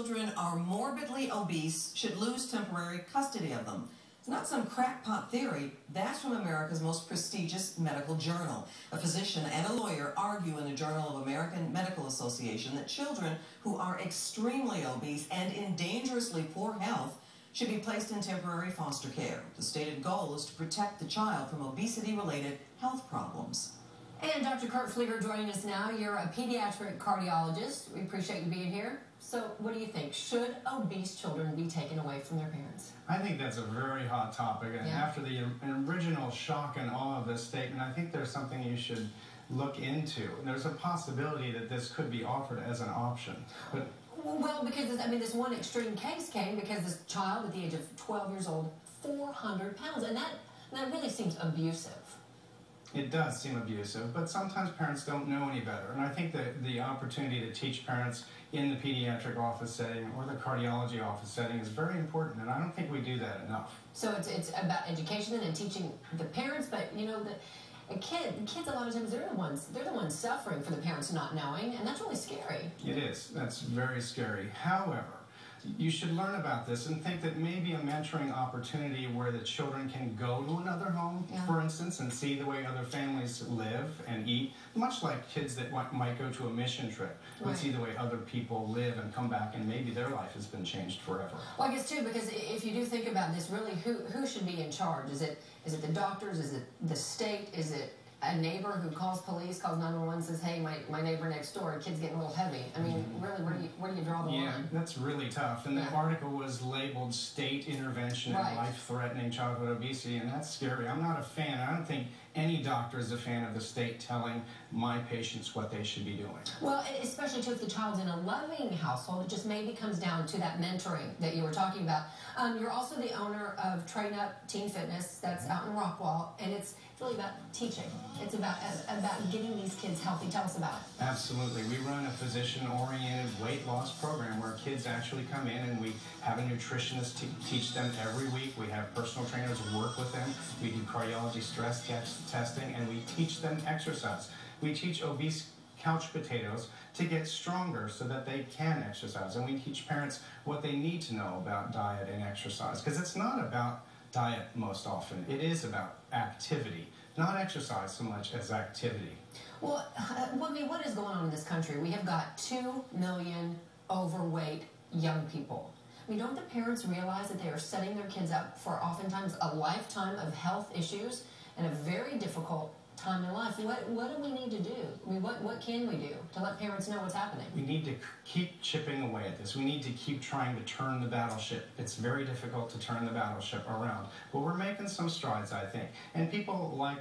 children are morbidly obese should lose temporary custody of them. It's not some crackpot theory. That's from America's most prestigious medical journal. A physician and a lawyer argue in the Journal of American Medical Association that children who are extremely obese and in dangerously poor health should be placed in temporary foster care. The stated goal is to protect the child from obesity-related health problems. And Dr. Kurt Flieger joining us now. You're a pediatric cardiologist. We appreciate you being here. So what do you think? Should obese children be taken away from their parents? I think that's a very hot topic. And after the original shock and awe of this statement, I think there's something you should look into. There's a possibility that this could be offered as an option. But well, because this one extreme case came because this child at the age of 12 years old, 400 pounds. And that really seems abusive. It does seem abusive, but sometimes parents don't know any better. And I think that the opportunity to teach parents in the pediatric office setting or the cardiology office setting is very important, and I don't think we do that enough. So it's about education and teaching the parents, but you know, kids a lot of times they're the ones suffering for the parents not knowing, and that's really scary. It is. That's very scary. However, you should learn about this and think that maybe a mentoring opportunity where the children can go to another home, for instance, and see the way other families live and eat, much like kids that might go to a mission trip, would see the way other people live and come back, and maybe their life has been changed forever. Well, I guess too, because if you do think about this, really, who should be in charge? Is it the doctors? Is it the state? Is it a neighbor who calls police, calls 911, says, hey, my neighbor next door, kid's getting a little heavy? I mean, really, where do you draw the line? Yeah, that's really tough. And the article was labeled state intervention in life-threatening childhood obesity, and that's scary. I'm not a fan. I don't think any doctor is a fan of the state telling my patients what they should be doing. Well, especially too if the child's in a loving household, it just maybe comes down to that mentoring that you were talking about. You're also the owner of Train Up Teen Fitness, that's out in Rockwall, and it's really about teaching. It's about getting these kids healthy. Tell us about it. Absolutely. We run a physician-oriented weight loss program where kids actually come in and we have a nutritionist teach them every week. We have personal trainers work with them. We do cardiology stress testing, and we teach them exercise. We teach obese couch potatoes to get stronger so that they can exercise. And we teach parents what they need to know about diet and exercise, because it's not about diet most often. It is about activity, not exercise so much as activity. Well, what is going on in this country? We have got 2 million overweight young people. I mean, don't the parents realize that they are setting their kids up for oftentimes a lifetime of health issues and a very difficult time in life? What do we need to do? I mean, what can we do to let parents know what's happening? We need to keep chipping away at this. We need to keep trying to turn the battleship. It's very difficult to turn the battleship around. But we're making some strides, I think. And people like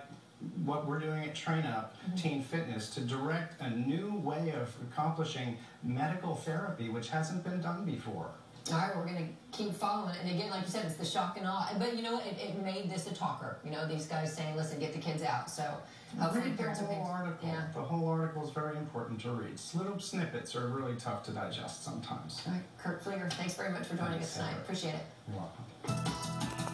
what we're doing at Train Up Teen Fitness to direct a new way of accomplishing medical therapy, which hasn't been done before. All right, we're going to keep following it. And again, like you said, it's the shock and awe. But you know what? It made this a talker. You know, these guys saying, listen, get the kids out. So hopefully parents the whole article. Yeah. The whole article is very important to read. Little snippets are really tough to digest sometimes. All right, Kurt Flieger, thanks very much for joining us tonight. Appreciate it. You're welcome.